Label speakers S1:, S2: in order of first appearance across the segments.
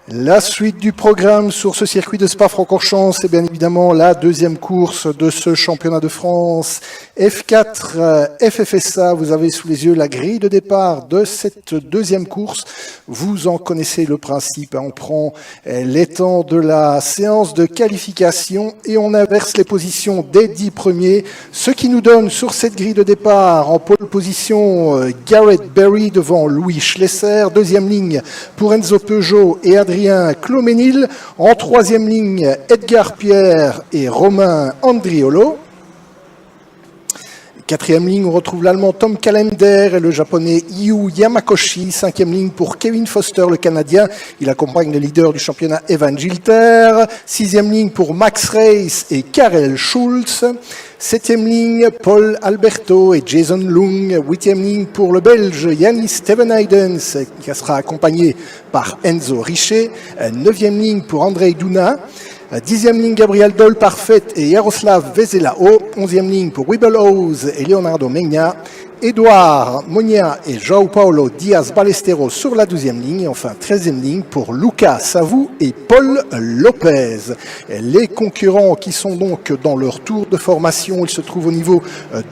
S1: La suite du programme sur ce circuit de Spa-Francorchamps, c'est bien évidemment la deuxième course de ce championnat de France F4 FFSA. Vous avez sous les yeux la grille de départ de cette deuxième course. Vous en connaissez le principe. On prend les temps de la séance de qualification et on inverse les positions des 10 premiers. Ce qui nous donne sur cette grille de départ en pole position Garrett Berry devant Louis Schlesser. Deuxième ligne pour Enzo Peugeot et Adrien Cloménil. En troisième ligne, Edgar Pierre et Romain Andriolo. Quatrième ligne, on retrouve l'Allemand Tom Callender et le Japonais Yu Yamakoshi. Cinquième ligne pour Kevin Foster, le Canadien. Il accompagne le leader du championnat Evan Gilter. Sixième ligne pour Max Reis et Karel Schulz. Septième ligne, Paul Alberto et Jason Lung. Huitième ligne pour le Belge Yannis Stevenheidens, qui sera accompagné par Enzo Richer. Neuvième ligne pour Andrei Duna. Dixième ligne, Gabriel Doll Parfait et Jaroslav Vezelao. Onzième ligne pour Wibelhaus et Leonardo Megna. Edouard Monia et João Paulo Diaz Ballesteros sur la 12e ligne. Et enfin, 13e ligne pour Lucas Savou et Paul Lopez. Les concurrents qui sont donc dans leur tour de formation, ils se trouvent au niveau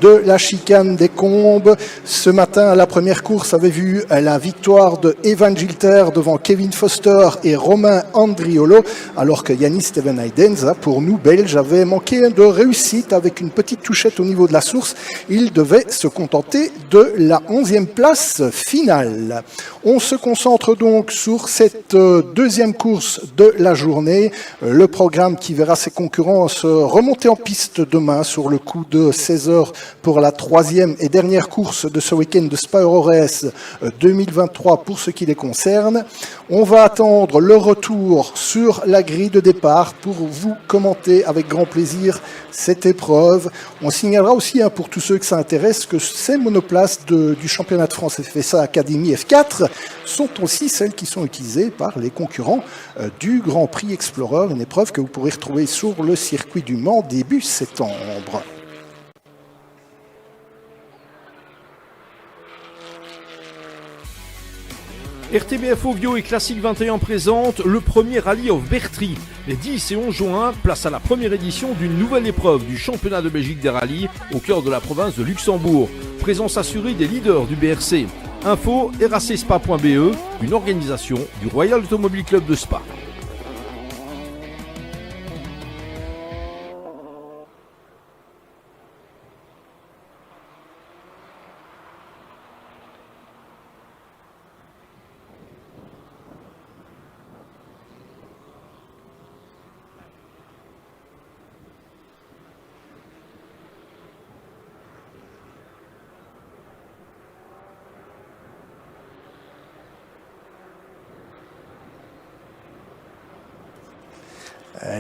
S1: de la chicane des Combes. Ce matin, la première course avait vu la victoire de Evan Gilter devant Kevin Foster et Romain Andriolo, alors que Yannis Stevenheidens, pour nous Belges, avait manqué de réussite avec une petite touchette au niveau de la source. Il devait se contenter de la 11e place finale. On se concentre donc sur cette deuxième course de la journée. Le programme qui verra ses concurrents se remonter en piste demain sur le coup de 16h pour la troisième et dernière course de ce week-end de Spa-Eurораce 2023 pour ce qui les concerne. On va attendre le retour sur la grille de départ pour vous commenter avec grand plaisir cette épreuve. On signalera aussi pour tous ceux que ça intéresse que ces monoplaces du championnat de France FFSA Academy F4 sont aussi celles qui sont utilisées par les concurrents du Grand Prix Explorer, une épreuve que vous pourrez retrouver sur le circuit du Mans début septembre.
S2: RTBF Ovio et Classique 21 présente le premier Rally of Bertry. Les 10 et 11 juin, place à la première édition d'une nouvelle épreuve du championnat de Belgique des rallyes au cœur de la province de Luxembourg. Présence assurée des leaders du BRC. Info racspa.be, une organisation du Royal Automobile Club de Spa.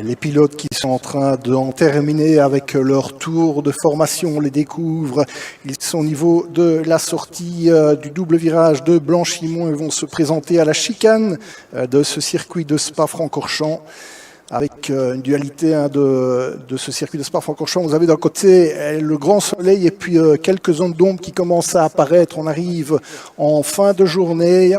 S1: Les pilotes qui sont en train d'en terminer avec leur tour de formation, on les découvre. Ils sont au niveau de la sortie du double virage de Blanchimont et vont se présenter à la chicane de ce circuit de Spa-Francorchamps. Avec une dualité de ce circuit de Spa-Francorchamps. Vous avez d'un côté le grand soleil et puis quelques zones d'ombre qui commencent à apparaître. On arrive en fin de journée.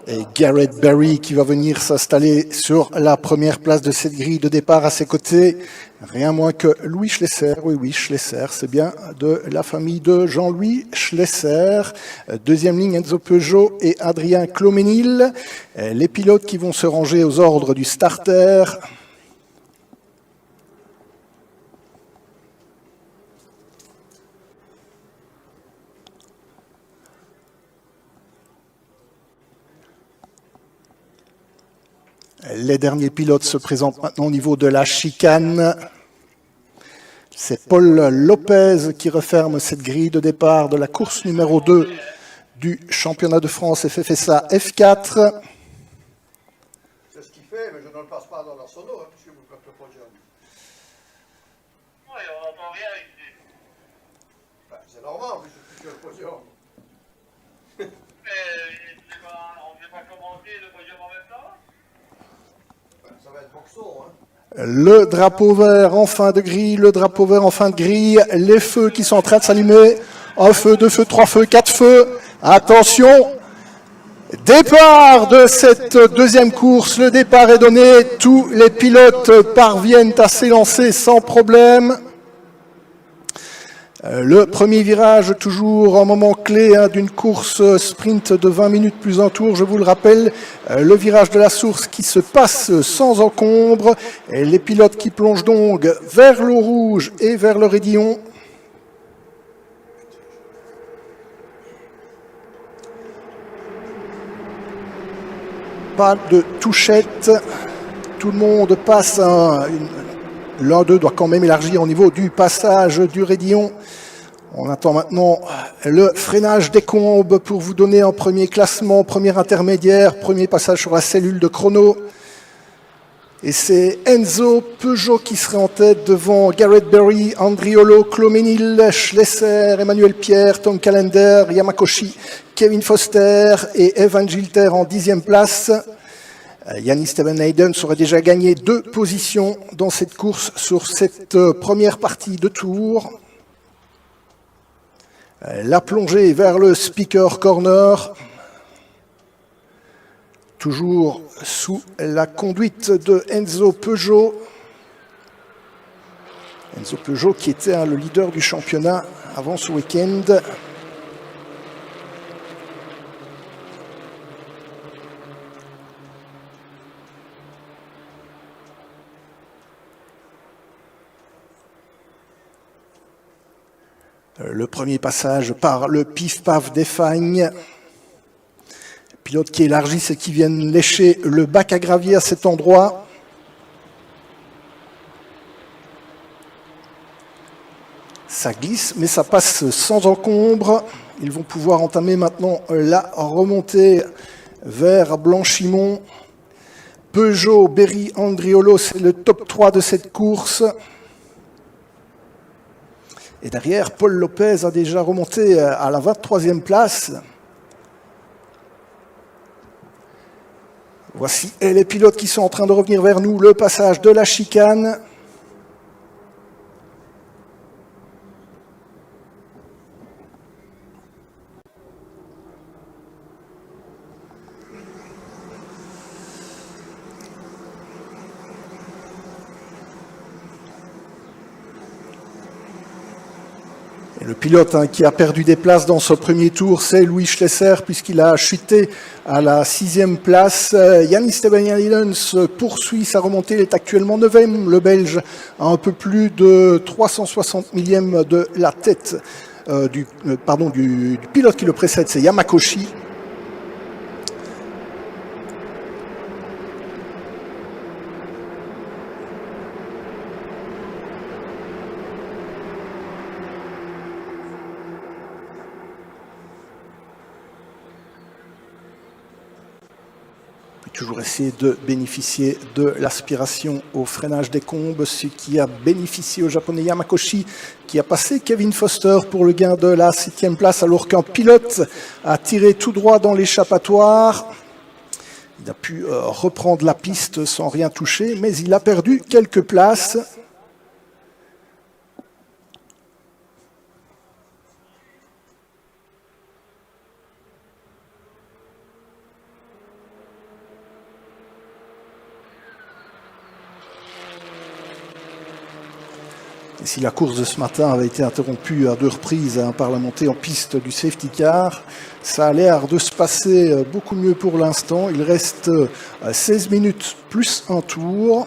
S1: Et Garrett Berry qui va venir s'installer sur la première place de cette grille de départ à ses côtés. Rien moins que Louis Schlesser. Oui, Schlesser, c'est bien de la famille de Jean-Louis Schlesser. Deuxième ligne, Enzo Peugeot et Adrien Cloménil. Les pilotes qui vont se ranger aux ordres du starter. Les derniers pilotes se présentent maintenant au niveau de la chicane. C'est Paul Lopez qui referme cette grille de départ de la course numéro 2 du championnat de France FFSA F4.
S3: C'est ce qu'il fait, mais je ne le passe pas dans leur sono, puisque vous faites le podium.
S4: Oui, on n'entend rien ici.
S3: C'est normal, puisque je fais le podium.
S4: Mais on ne fait pas commenter le podium en même temps?
S3: Ça va être boxon, hein.
S1: Le drapeau vert en fin de grille, le drapeau vert en fin de grille, les feux qui sont en train de s'allumer. Un feu, deux feux, trois feux, quatre feux. Attention! Départ de cette deuxième course, le départ est donné, tous les pilotes parviennent à s'élancer sans problème. Le premier virage, toujours un moment clé d'une course sprint de 20 minutes plus un tour, je vous le rappelle, le virage de la source qui se passe sans encombre, et les pilotes qui plongent donc vers l'eau rouge et vers le raidillon. Pas de touchette, tout le monde passe, l'un d'eux doit quand même élargir au niveau du passage du raidillon. On attend maintenant le freinage des combes pour vous donner un premier classement, premier intermédiaire, premier passage sur la cellule de chrono. Et c'est Enzo Peugeot qui serait en tête devant Garrett Berry, Andriolo, Cloménil, Schlesser, Emmanuel Pierre, Tom Callender, Yamakoshi, Kevin Foster et Evan Gilter en 10e place. Yannis Stevenhagen aurait déjà gagné 2 positions dans cette course sur cette première partie de tour. La plongée vers le speaker corner. Toujours sous la conduite de Enzo Peugeot. Enzo Peugeot qui était le leader du championnat avant ce week-end. Le premier passage par le pif-paf des Fagnes. Pilotes qui élargissent et qui viennent lécher le bac à gravier à cet endroit. Ça glisse, mais ça passe sans encombre. Ils vont pouvoir entamer maintenant la remontée vers Blanchimont. Peugeot, Berry, Andriolo, c'est le top 3 de cette course. Et derrière, Paul Lopez a déjà remonté à la 23e place. Voici les pilotes qui sont en train de revenir vers nous. Le passage de la chicane. Et le pilote qui a perdu des places dans ce premier tour, c'est Louis Schlesser, puisqu'il a chuté à la 6e place. Yannis Stevenhagen poursuit sa remontée, il est actuellement 9e. Le Belge a un peu plus de 360 millièmes de la tête du pilote qui le précède, c'est Yamakoshi. Toujours essayer de bénéficier de l'aspiration au freinage des combes, ce qui a bénéficié au japonais Yamakoshi, qui a passé Kevin Foster pour le gain de la 7e place, alors qu'un pilote a tiré tout droit dans l'échappatoire. Il a pu reprendre la piste sans rien toucher, mais il a perdu quelques places. Et si la course de ce matin avait été interrompue à 2 reprises par la montée en piste du safety car, ça a l'air de se passer beaucoup mieux pour l'instant. Il reste 16 minutes plus un tour.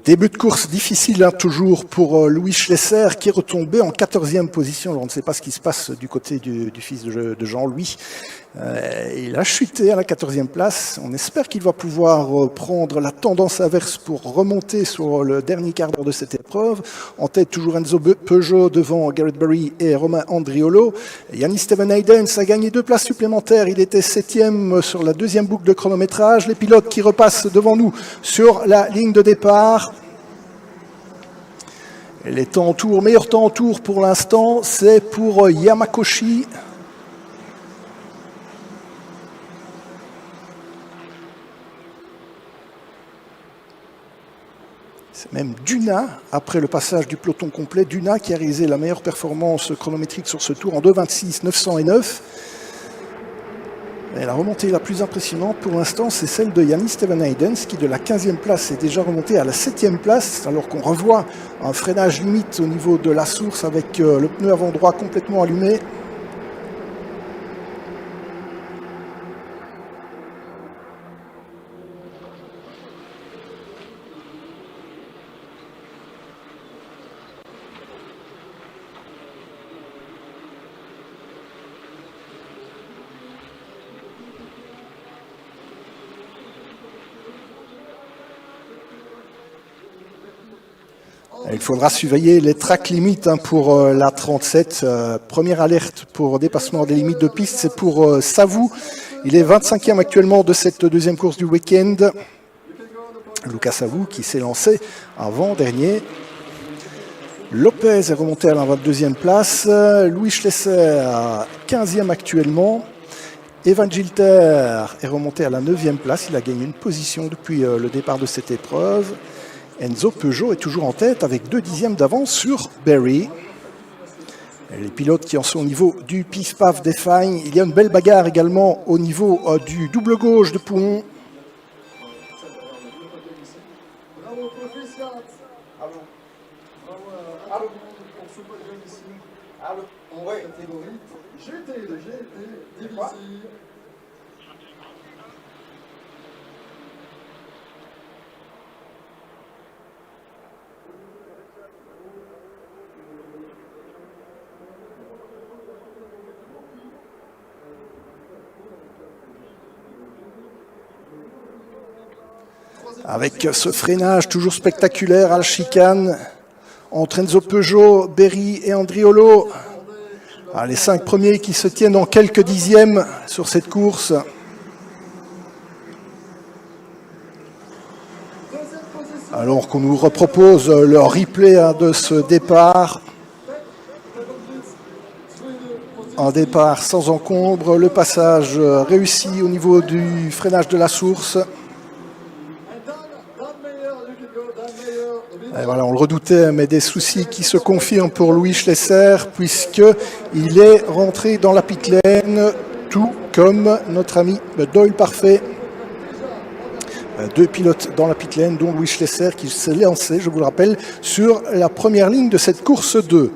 S1: Début de course difficile toujours pour Louis Schlesser qui est retombé en 14e position. Alors on ne sait pas ce qui se passe du côté du fils de Jean-Louis. Il a chuté à la 14e place. On espère qu'il va pouvoir prendre la tendance inverse pour remonter sur le dernier quart d'heure de cette épreuve. En tête, toujours Enzo Peugeot devant Garrett Berry et Romain Andriolo. Yannis Steven Haydens a gagné 2 places supplémentaires. Il était 7e sur la 2e boucle de chronométrage. Les pilotes qui repassent devant nous sur la ligne de départ. Et les temps en tour, meilleur temps en tour pour l'instant, c'est pour Yamakoshi. C'est même Duna, après le passage du peloton complet, Duna qui a réalisé la meilleure performance chronométrique sur ce tour en 2,26, 909. Et la remontée la plus impressionnante pour l'instant, c'est celle de Yannis Steven Haydens qui de la 15e place est déjà remonté à la 7e place, alors qu'on revoit un freinage limite au niveau de la source avec le pneu avant droit complètement allumé. Il faudra surveiller les track limites pour la 37. Première alerte pour dépassement des limites de piste, c'est pour Savou. Il est 25e actuellement de cette deuxième course du week-end. Lucas Savou qui s'est lancé avant-dernier. Lopez est remonté à la 22e place. Louis Schlesser, 15e actuellement. Evan Gilter est remonté à la 9e place. Il a gagné une position depuis le départ de cette épreuve. Enzo Peugeot est toujours en tête avec 2 dixièmes d'avance sur Berry. Et les pilotes qui en sont au niveau du pif-paf des Fagnes. Il y a une belle bagarre également au niveau du double gauche de Pouhon. Avec ce freinage toujours spectaculaire à la chicane entre Enzo Peugeot, Berry et Andriolo. Les 5 premiers qui se tiennent en quelques dixièmes sur cette course. Alors qu'on nous repropose le replay de ce départ. Un départ sans encombre, le passage réussi au niveau du freinage de la source. Et voilà, on le redoutait, mais des soucis qui se confirment pour Louis Schlesser, puisqu'il est rentré dans la pit lane, tout comme notre ami Doyle Parfait. 2 pilotes dans la pit lane, dont Louis Schlesser, qui s'est lancé, je vous le rappelle, sur la première ligne de cette course 2.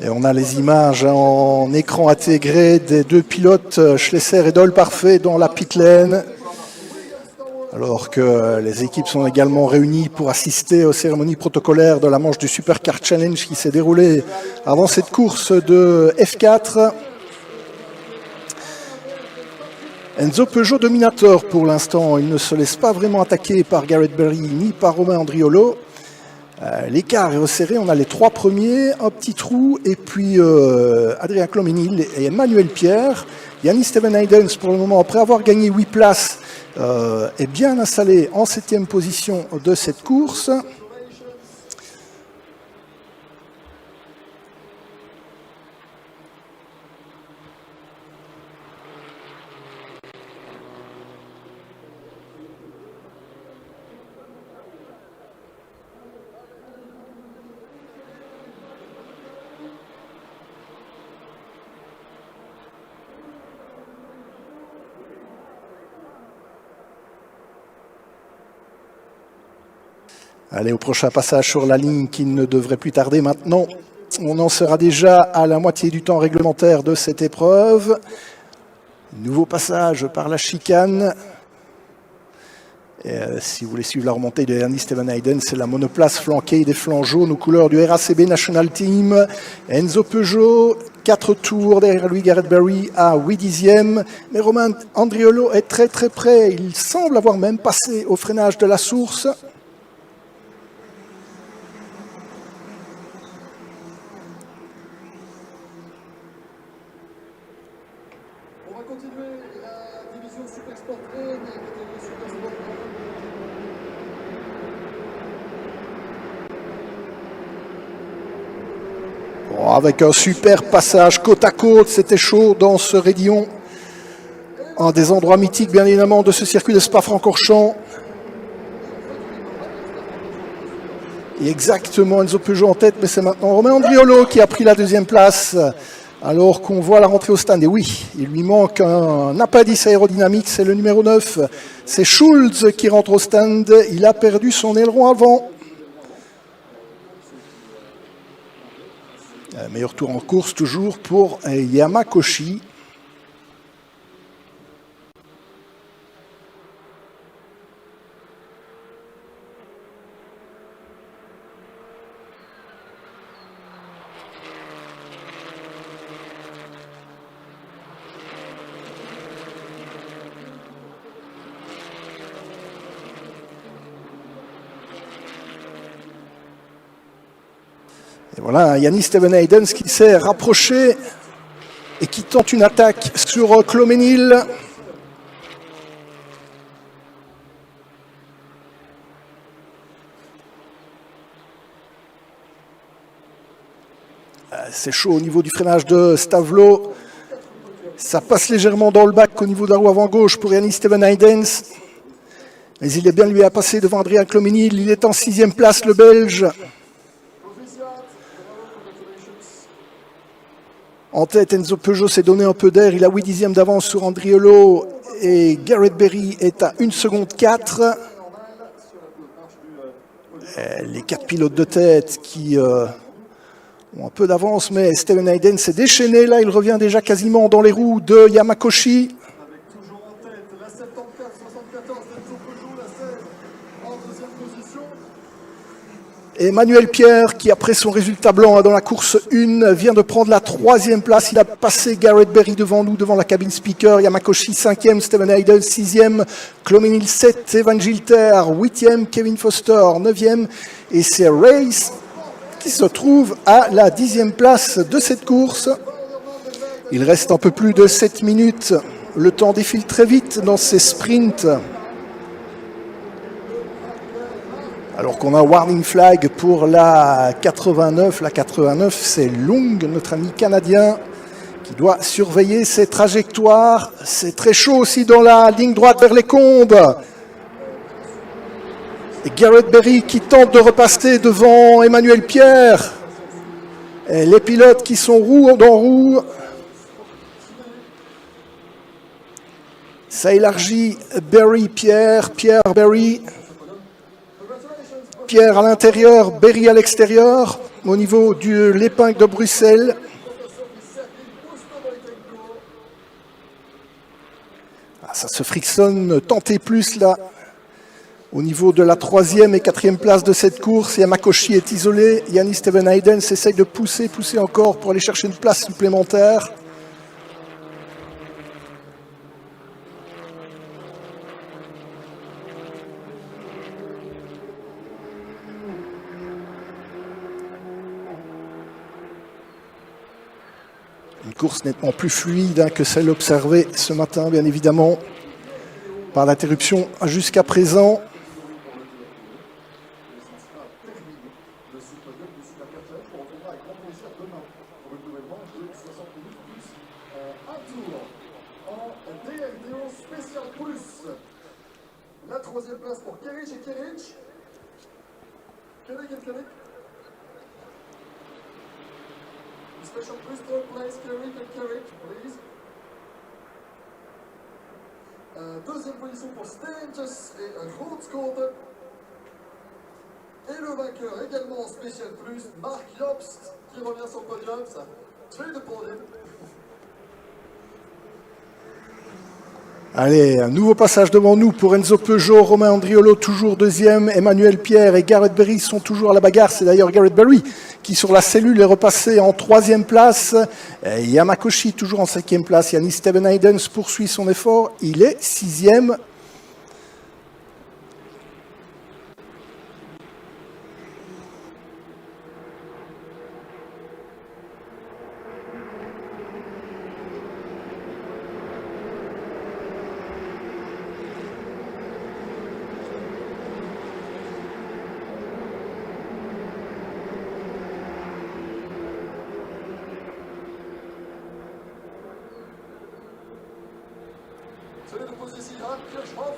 S1: Et on a les images en écran intégré des 2 pilotes, Schlesser et Doyle Parfait, dans la pit lane. Alors que les équipes sont également réunies pour assister aux cérémonies protocolaires de la manche du Supercar Challenge qui s'est déroulée avant cette course de F4. Enzo Peugeot dominateur pour l'instant. Il ne se laisse pas vraiment attaquer par Garrett Berry ni par Romain Andriolo. L'écart est resserré, on a les 3 premiers, un petit trou, et puis Adrien Cloménil et Emmanuel Pierre. Yannis Steven Haydens, pour le moment, après avoir gagné 8 places, est bien installé en 7e position de cette course. Allez, au prochain passage sur la ligne qui ne devrait plus tarder maintenant. On en sera déjà à la moitié du temps réglementaire de cette épreuve. Nouveau passage par la chicane. Et si vous voulez suivre la remontée de Yannis Stevenhaiden, c'est la monoplace flanquée des flancs jaunes aux couleurs du RACB National Team. Enzo Peugeot, 4 tours derrière lui, Garrett Berry à 8 dixièmes. Mais Romain Andriolo est très très près. Il semble avoir même passé au freinage de la source.
S5: On va continuer la division Super Sport 1 avec le Super Sport 1.
S1: Bon, avec un super passage côte à côte, c'était chaud dans ce raidillon. Un des endroits mythiques, bien évidemment, de ce circuit de Spa-Francorchamps. Et exactement Enzo Peugeot en tête, mais c'est maintenant Romain Andriolo qui a pris la deuxième place. Alors qu'on voit la rentrée au stand. Et oui, il lui manque un appendice aérodynamique, c'est le numéro 9. C'est Schulz qui rentre au stand. Il a perdu son aileron avant. Meilleur tour en course toujours pour Yamakoshi. Et voilà, Yannis Stevenhaiden qui s'est rapproché et qui tente une attaque sur Cloménil. C'est chaud au niveau du freinage de Stavlo. Ça passe légèrement dans le bac au niveau de la roue avant gauche pour Yannis Stevenhaiden. Mais il est bien lui à passer devant Adrien Cloménil. Il est en 6e place, le Belge. En tête, Enzo Peugeot s'est donné un peu d'air. Il a 8 dixièmes d'avance sur Andriolo et Garrett Berry est à 1 seconde 4. Les 4 pilotes de tête qui ont un peu d'avance, mais Stevenhaiden s'est déchaîné. Là, il revient déjà quasiment dans les roues de Yamakoshi.
S5: Avec toujours en tête la 74-74 d'Enzo Peugeot, la 16 en deuxième position.
S1: Emmanuel Pierre, qui après son résultat blanc dans la course 1, vient de prendre la 3e place. Il a passé Garrett Berry devant nous, devant la cabine speaker. Yamakoshi 5e, Stevenhaiden 6e, Cloménil 7, Evan Gilter 8e, Kevin Foster 9e. Et c'est Race qui se trouve à la 10e place de cette course. Il reste un peu plus de 7 minutes. Le temps défile très vite dans ces sprints. Alors qu'on a warning flag pour la 89. La 89, c'est Long, notre ami canadien, qui doit surveiller ses trajectoires. C'est très chaud aussi dans la ligne droite vers les combes. Et Garrett Berry qui tente de repasser devant Emmanuel Pierre. Et les pilotes qui sont roue dans roue. Ça élargit Berry, Pierre, Pierre, Berry. Pierre à l'intérieur, Berry à l'extérieur, au niveau de l'épingle de Bruxelles. Ça se frictionne tant et plus là. Au niveau de la 3e et 4e place de cette course, Yamakoshi est isolé. Yannis Stevenhaiden s'essaye de pousser encore pour aller chercher une place supplémentaire. Une course nettement plus fluide que celle observée ce matin, bien évidemment, par l'interruption jusqu'à présent.
S5: La 3e place pour Kerich et Kerich. Kerich et Kerich. Special plus third place, Kerich and Kerich, please. Deuxième position pour Stenges et Roodskoten. Et le vainqueur également en Spécial Plus, Marc Jobst, qui revient sur le podium. Ça tue de podium.
S1: Allez, un nouveau passage devant nous pour Enzo Peugeot, Romain Andriolo toujours deuxième, Emmanuel Pierre et Garrett Berry sont toujours à la bagarre. C'est d'ailleurs Garrett Berry qui sur la cellule est repassé en troisième place. Yamakoshi toujours en cinquième place. Yannis Steven Haydens poursuit son effort, il est sixième.
S5: Celui de poser ici, Jan Kirchhoff.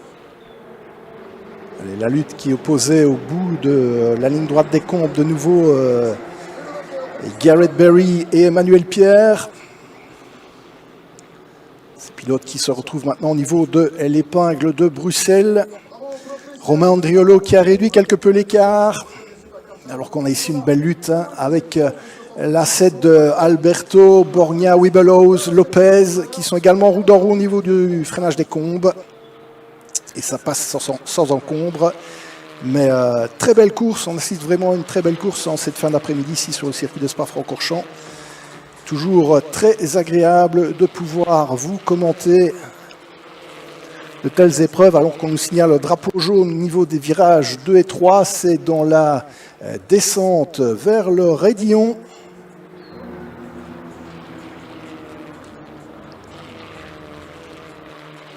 S1: Allez, la lutte qui est opposée au bout de la ligne droite des Combes, de nouveau Garrett Berry et Emmanuel Pierre. Ces pilotes qui se retrouvent maintenant au niveau de l'épingle de Bruxelles. Romain Andriolo qui a réduit quelque peu l'écart, alors qu'on a ici une belle lutte avec l'asset de Alberto, Borgna, Wibbelhaus, Lopez, qui sont également roue dans roue au niveau du freinage des Combes. Et ça passe sans encombre. Mais très belle course, on assiste vraiment à une très belle course en cette fin d'après-midi ici sur le circuit de Spa-Francorchamps. Toujours très agréable de pouvoir vous commenter de telles épreuves, alors qu'on nous signale le drapeau jaune au niveau des virages 2 et 3, c'est dans la descente vers le Raidillon.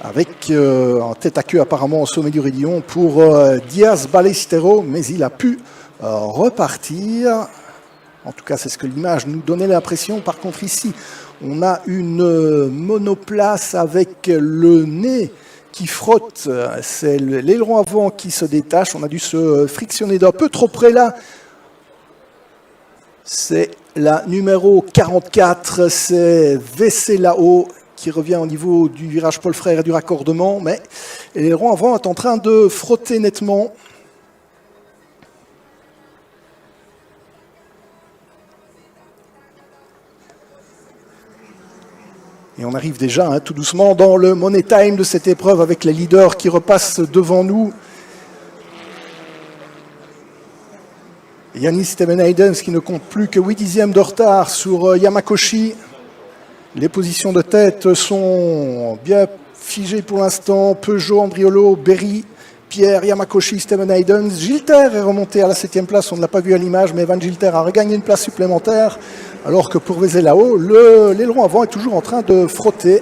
S1: Avec en tête à queue apparemment au sommet du Raidillon pour Diaz Ballesteros, mais il a pu repartir. En tout cas, c'est ce que l'image nous donnait l'impression. Par contre, ici, on a une monoplace avec le nez qui frotte. C'est l'aileron avant qui se détache. On a dû se frictionner d'un peu trop près là. C'est la numéro 44, c'est Vesselao qui revient au niveau du virage Paul Frère et du raccordement. Mais l'aileron avant est en train de frotter nettement. Et on arrive déjà tout doucement dans le money time de cette épreuve avec les leaders qui repassent devant nous. Yannis Steven Haydens qui ne compte plus que 8 dixièmes de retard sur Yamakoshi. Les positions de tête sont bien figées pour l'instant. Peugeot, Andriolo, Berry, Pierre, Yamakoshi, Steven Haydens. Gilter est remonté à la 7e place, on ne l'a pas vu à l'image, mais Evan Gilter a regagné une place supplémentaire. Alors que pour Vesselao, l'aileron avant est toujours en train de frotter.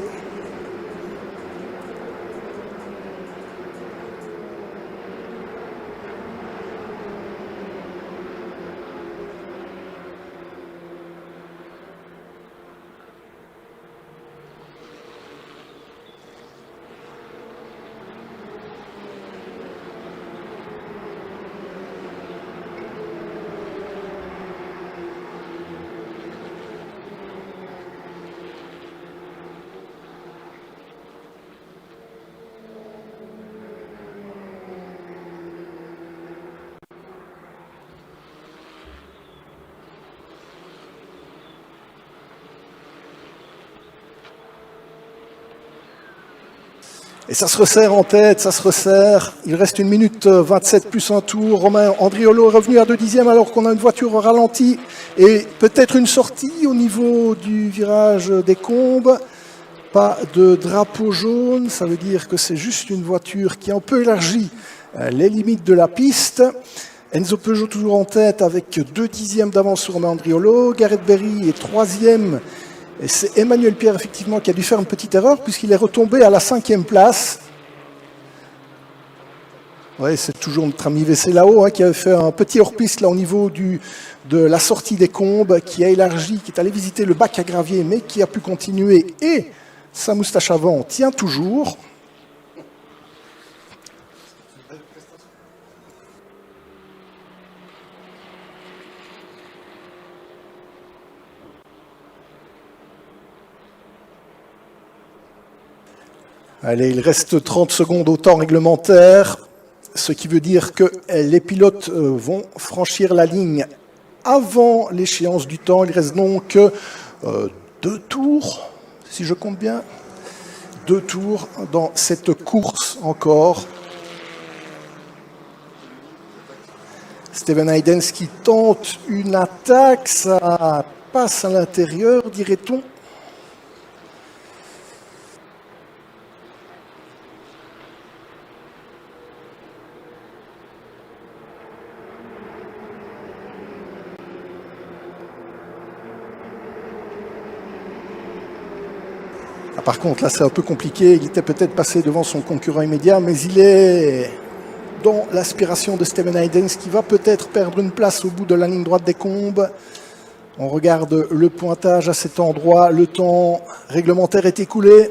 S1: Et ça se resserre en tête, ça se resserre. Il reste 1 minute 27 plus un tour. Romain Andriolo est revenu à 2 dixièmes alors qu'on a une voiture au ralenti. Et peut-être une sortie au niveau du virage des Combes. Pas de drapeau jaune, ça veut dire que c'est juste une voiture qui a un peu élargi les limites de la piste. Enzo Peugeot toujours en tête avec 2 dixièmes d'avance sur Romain Andriolo. Garrett Berry est 3e. Et c'est Emmanuel Pierre, effectivement, qui a dû faire une petite erreur puisqu'il est retombé à la 5e place. Oui, c'est toujours notre ami Vesselao qui avait fait un petit hors-piste là au niveau de la sortie des Combes, qui a élargi, qui est allé visiter le bac à gravier, mais qui a pu continuer. Et sa moustache avant tient toujours. Allez, il reste 30 secondes au temps réglementaire. ce qui veut dire que les pilotes vont franchir la ligne avant l'échéance du temps. Il reste donc 2 tours, si je compte bien, 2 tours dans cette course encore. Steven Haydens qui tente une attaque, ça passe à l'intérieur, dirait-on. Par contre, là, c'est un peu compliqué. Il était peut-être passé devant son concurrent immédiat, mais il est dans l'aspiration de Steven Haydens qui va peut-être perdre une place au bout de la ligne droite des combes. On regarde le pointage à cet endroit. Le temps réglementaire est écoulé.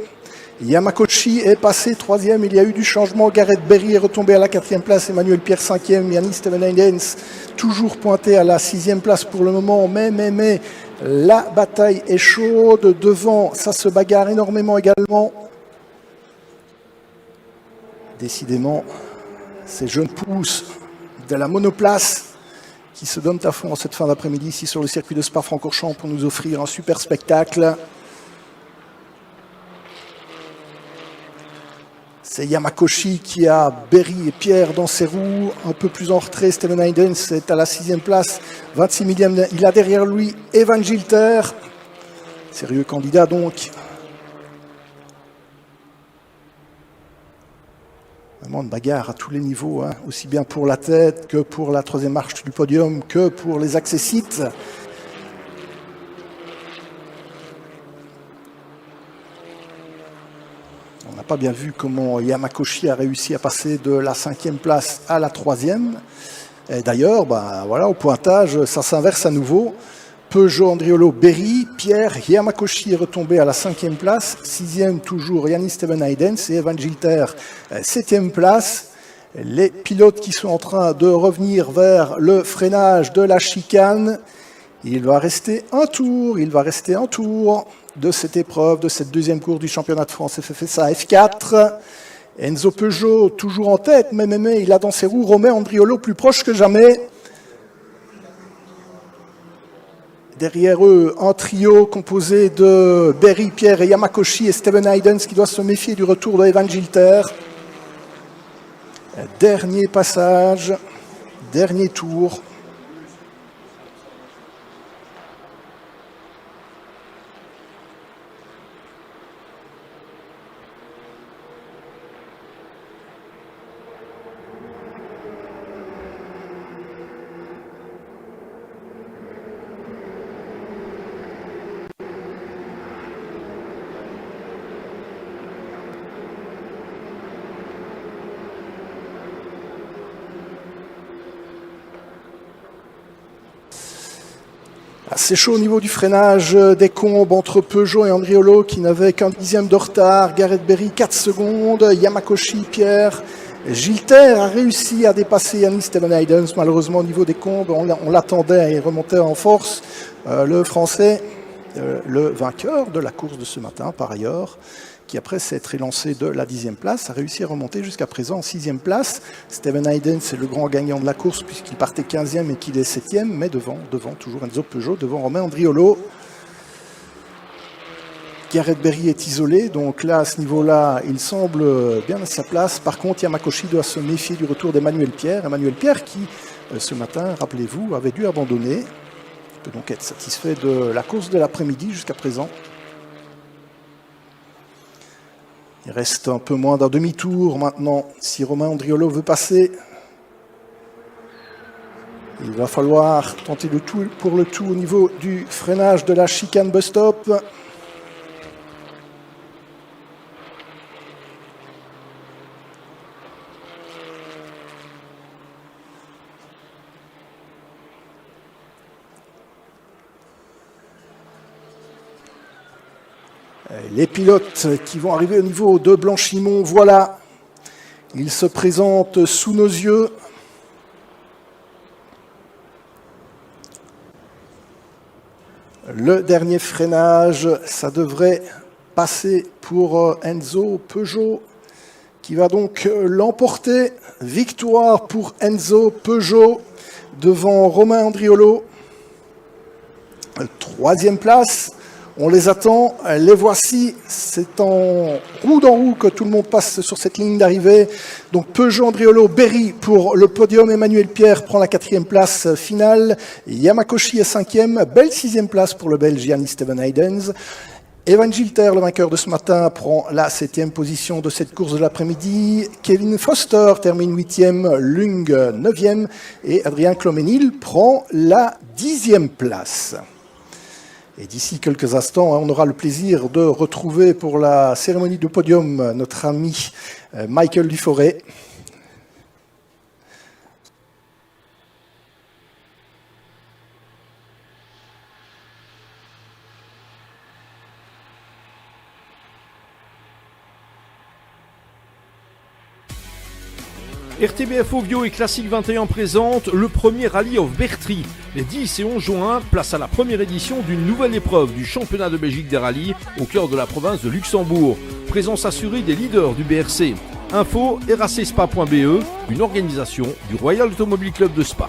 S1: Yamakoshi est passé 3e. Il y a eu du changement. Gareth Berry est retombé à la 4e place. Emmanuel Pierre 5e. Yannis Steven Haydens toujours pointé à la 6e place pour le moment. Mais la bataille est chaude. Devant, ça se bagarre énormément également. Décidément, ces jeunes pousses de la monoplace qui se donnent à fond en cette fin d'après-midi ici sur le circuit de Spa-Francorchamps pour nous offrir un super spectacle. C'est Yamakoshi qui a Berry et Pierre dans ses roues, un peu plus en retrait. Steven Haydens est à la 6e place, 26 millième. Il a derrière lui Evan Gilter, sérieux candidat donc. Vraiment une bagarre à tous les niveaux, hein, aussi bien pour la tête que pour la 3e marche du podium, que pour les accessites. On n'a pas bien vu comment Yamakoshi a réussi à passer de la 5e place à la 3e. Et d'ailleurs, voilà, au pointage, ça s'inverse à nouveau. Peugeot, Andriolo, Berry, Pierre, Yamakoshi est retombé à la 5e place. 6e toujours Yannis Steven Haydens et Evan Gilter, 7e place. Les pilotes qui sont en train de revenir vers le freinage de la chicane. Il va rester un tour de cette épreuve, de cette 2e course du championnat de France FFSA F4. Enzo Peugeot toujours en tête, mais il a dans ses roues Romain Andriolo plus proche que jamais. Derrière eux, un trio composé de Berry, Pierre et Yamakoshi et Steven Haydens qui doit se méfier du retour de Evan Gilter. Dernier passage, dernier tour. C'est chaud au niveau du freinage des combes entre Peugeot et Andriolo qui n'avaient qu'un 10e de retard. Gareth Berry 4 secondes. Yamakoshi, Pierre. Gilter a réussi à dépasser Yannis Steven Haydens. Malheureusement au niveau des combes, on l'attendait et remontait en force. Le Français, le vainqueur de la course de ce matin par ailleurs, qui après s'être élancé de la 10e place, a réussi à remonter jusqu'à présent en 6e place. Steven Haydens est le grand gagnant de la course puisqu'il partait 15e et qu'il est 7e, mais devant toujours Enzo Peugeot, devant Romain Andriolo. Gareth Berry est isolé, donc là, à ce niveau-là, il semble bien à sa place. Par contre, Yamakoshi doit se méfier du retour d'Emmanuel Pierre. Emmanuel Pierre qui, ce matin, rappelez-vous, avait dû abandonner. Il peut donc être satisfait de la course de l'après-midi jusqu'à présent. Il reste un peu moins d'un demi-tour maintenant. Si Romain Andriolo veut passer, il va falloir tenter le tout pour le tout au niveau du freinage de la chicane bus-stop. Les pilotes qui vont arriver au niveau de Blanchimont, voilà, ils se présentent sous nos yeux. Le dernier freinage, ça devrait passer pour Enzo Peugeot, qui va donc l'emporter. Victoire pour Enzo Peugeot devant Romain Andriolo. Troisième place. On les attend, les voici, c'est en roue dans roue que tout le monde passe sur cette ligne d'arrivée. Donc Peugeot, Andriolo, Berry pour le podium, Emmanuel Pierre prend la 4e place finale, Yamakoshi est 5e, belle 6e place pour le Belge Yannis Steven Heidens. Evan Gilter, le vainqueur de ce matin, prend la 7e position de cette course de l'après-midi. Kevin Foster termine 8e, Lung 9e et Adrien Cloménil prend la 10e place. Et d'ici quelques instants, on aura le plaisir de retrouver pour la cérémonie de podium notre ami Michael Duforêt.
S2: RTBF Ovio et Classique 21 présente le premier Rallye of Bertry. Les 10 et 11 juin, place à la première édition d'une nouvelle épreuve du championnat de Belgique des rallyes au cœur de la province de Luxembourg. Présence assurée des leaders du BRC. Info racspa.be, une organisation du Royal Automobile Club de Spa.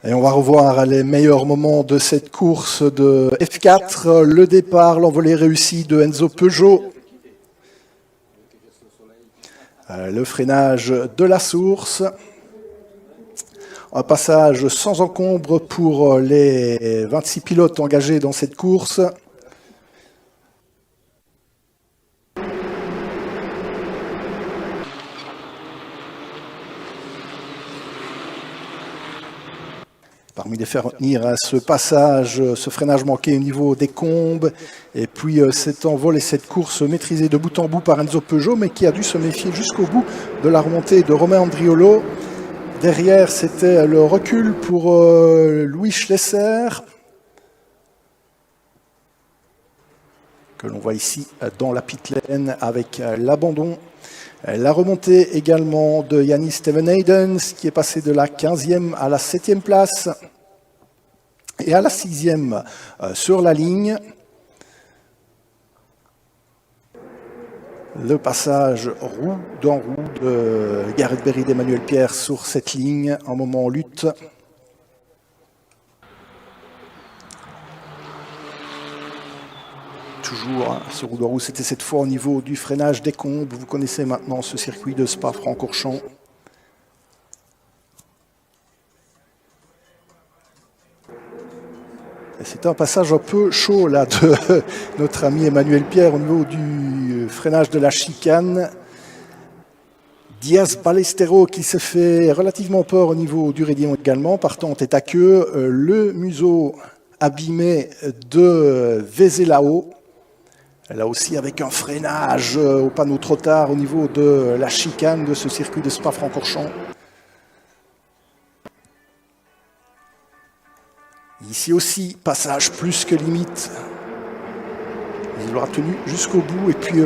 S1: Et on va revoir les meilleurs moments de cette course de F4. Le départ, l'envolée réussie de Enzo Peugeot. Le freinage de la source. Un passage sans encombre pour les 26 pilotes engagés dans cette course. Parmi les faire retenir à ce passage, ce freinage manqué au niveau des combes, et puis cet envol et cette course maîtrisée de bout en bout par Enzo Peugeot, mais qui a dû se méfier jusqu'au bout de la remontée de Romain Andriolo. Derrière, c'était le recul pour Louis Schlesser, que l'on voit ici dans la pit lane avec l'abandon. La remontée également de Yannis Steven Heidens, qui est passé de la 15e à la 7e place et à la 6e sur la ligne. Le passage roue dans roue de Gareth Berry d'Emmanuel Pierre sur cette ligne, un moment en lutte. Toujours ce roue dans roue, c'était cette fois au niveau du freinage des combes. Vous connaissez maintenant ce circuit de Spa-Francorchamps. C'est un passage un peu chaud là de notre ami Emmanuel Pierre au niveau du freinage de la chicane. Diaz Ballestero qui se fait relativement peur au niveau du raidillon également, partant tête à queue. Le museau abîmé de Vézelao. Là aussi avec un freinage au panneau trop tard au niveau de la chicane de ce circuit de Spa-Francorchamps. Ici aussi, passage plus que limite. Il l'aura tenu jusqu'au bout. Et puis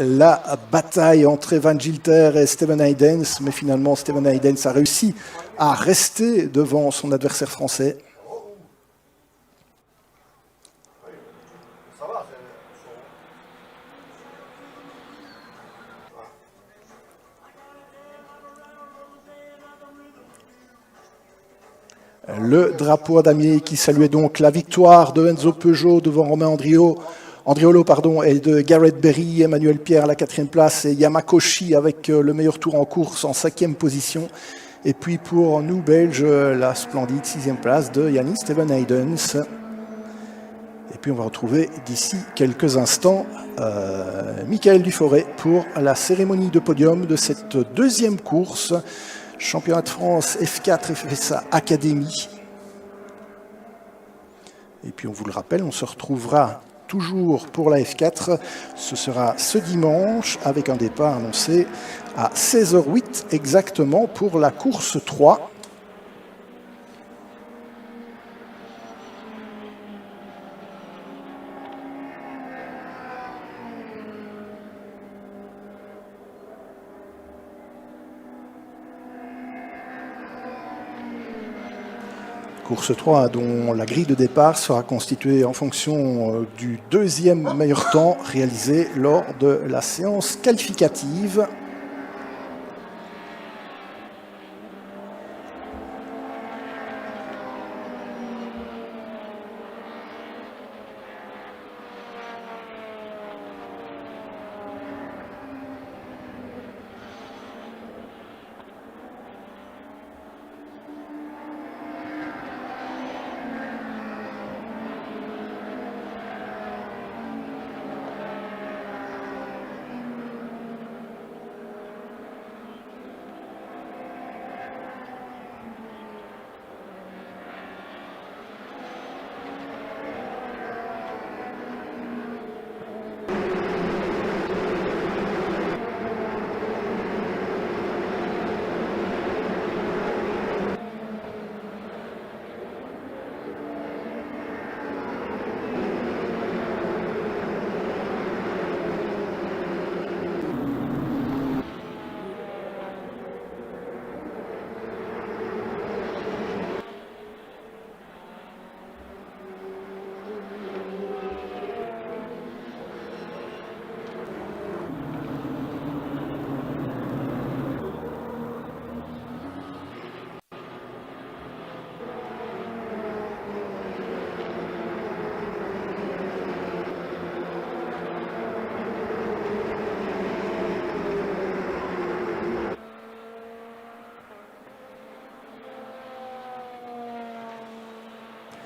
S1: la bataille entre Evan Gilter et Steven Heidens. Mais finalement, Steven Heidens a réussi à rester devant son adversaire français. Le drapeau à damier qui saluait donc la victoire de Enzo Peugeot devant Romain Andriolo et de Gareth Berry, Emmanuel Pierre à la 4e place et Yamakoshi avec le meilleur tour en course en 5e position. Et puis pour nous Belges, la splendide 6e place de Yannis Steven Heidens. Et puis on va retrouver d'ici quelques instants Michael Duforêt pour la cérémonie de podium de cette deuxième course. Championnat de France F4 FSA Academy. Et puis on vous le rappelle, on se retrouvera toujours pour la F4. Ce sera ce dimanche avec un départ annoncé à 16h08 exactement pour la course 3. Course 3 dont la grille de départ sera constituée en fonction du deuxième meilleur temps réalisé lors de la séance qualificative.